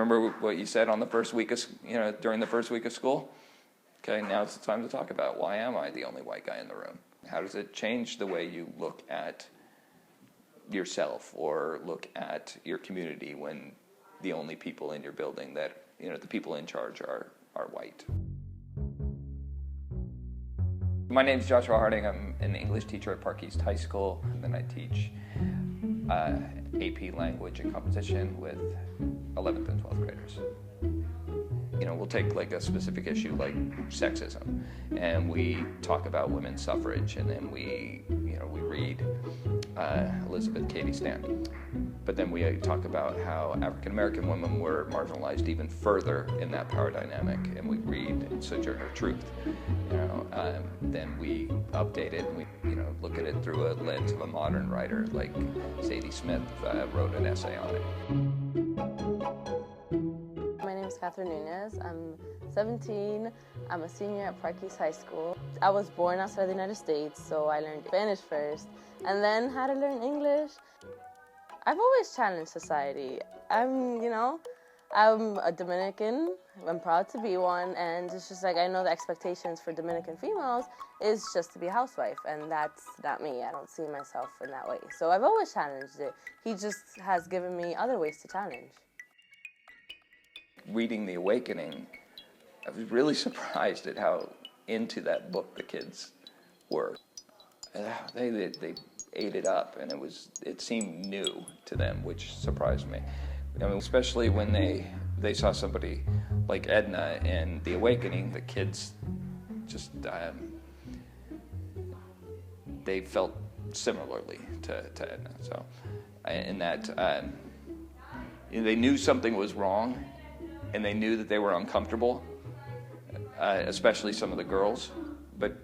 Remember what you said on the first week of, during the first week of school? Okay, now it's time to talk about why am I the only white guy in the room? How does it change the way you look at yourself or look at your community when the only people in your building that, the people in charge are white? My name is Joshua Harding. I'm an English teacher at Park East High School, and then I teach AP Language and Composition with 11th and 12th graders. We'll take like a specific issue like sexism, and we talk about women's suffrage, and then we read Elizabeth Cady Stanton. But then we talk about how African American women were marginalized even further in that power dynamic, and we read Sojourner Truth. Then we update it, and we look at it through a lens of a modern writer like Sadie Smith wrote an essay on it. My name is Catherine Nunez. I'm 17. I'm a senior at Park East High School. I was born outside the United States, so I learned Spanish first, and then had to learn English. I've always challenged society. I'm a Dominican. I'm proud to be one, and it's just like I know the expectations for Dominican females is just to be a housewife, and that's not me. I don't see myself in that way. So I've always challenged it. He just has given me other ways to challenge. Reading The Awakening, I was really surprised at how into that book the kids were. They ate it up, and it seemed new to them, which surprised me. Especially when they saw somebody like Edna in The Awakening, the kids just they felt similarly to Edna. So, in that they knew something was wrong, and they knew that they were uncomfortable, especially some of the girls, but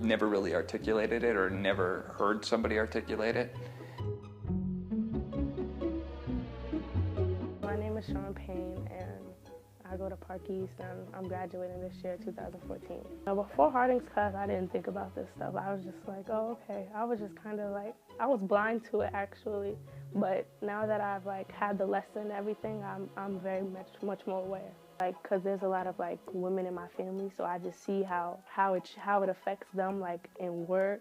never really articulated it or never heard somebody articulate it. My name is Sean Payne, and I go to Park East, and I'm graduating this year, 2014. Before Harding's class, I didn't think about this stuff. I was just like, oh, okay. I was just kind of like, I was blind to it actually, but now that I've had the lesson and everything, I'm very much more aware. Cause there's a lot of women in my family, so I just see how it affects them in work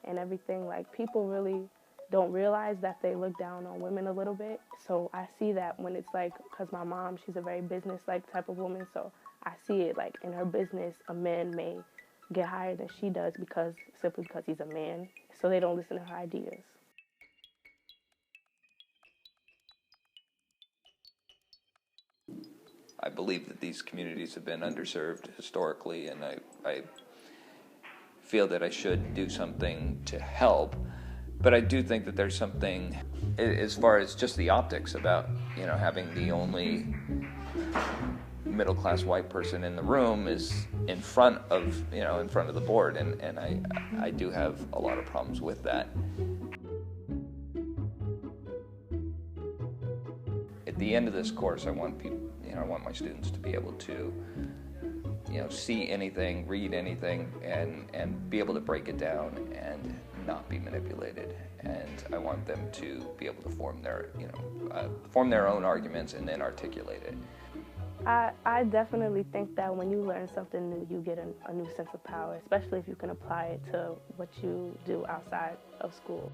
and everything. People really don't realize that they look down on women a little bit. So I see that when it's cause my mom, she's a very business type of woman, so I see it in her business, a man may get higher than she does simply because he's a man, so they don't listen to her ideas. I believe that these communities have been underserved historically, and I feel that I should do something to help. But I do think that there's something, as far as just the optics, about having the only middle-class white person in the room is in front of the board, and I do have a lot of problems with that. At the end of this course, I want my students to be able to, see anything, read anything, and be able to break it down and not be manipulated. And I want them to be able to form their own arguments and then articulate it. I definitely think that when you learn something new, you get a new sense of power, especially if you can apply it to what you do outside of school.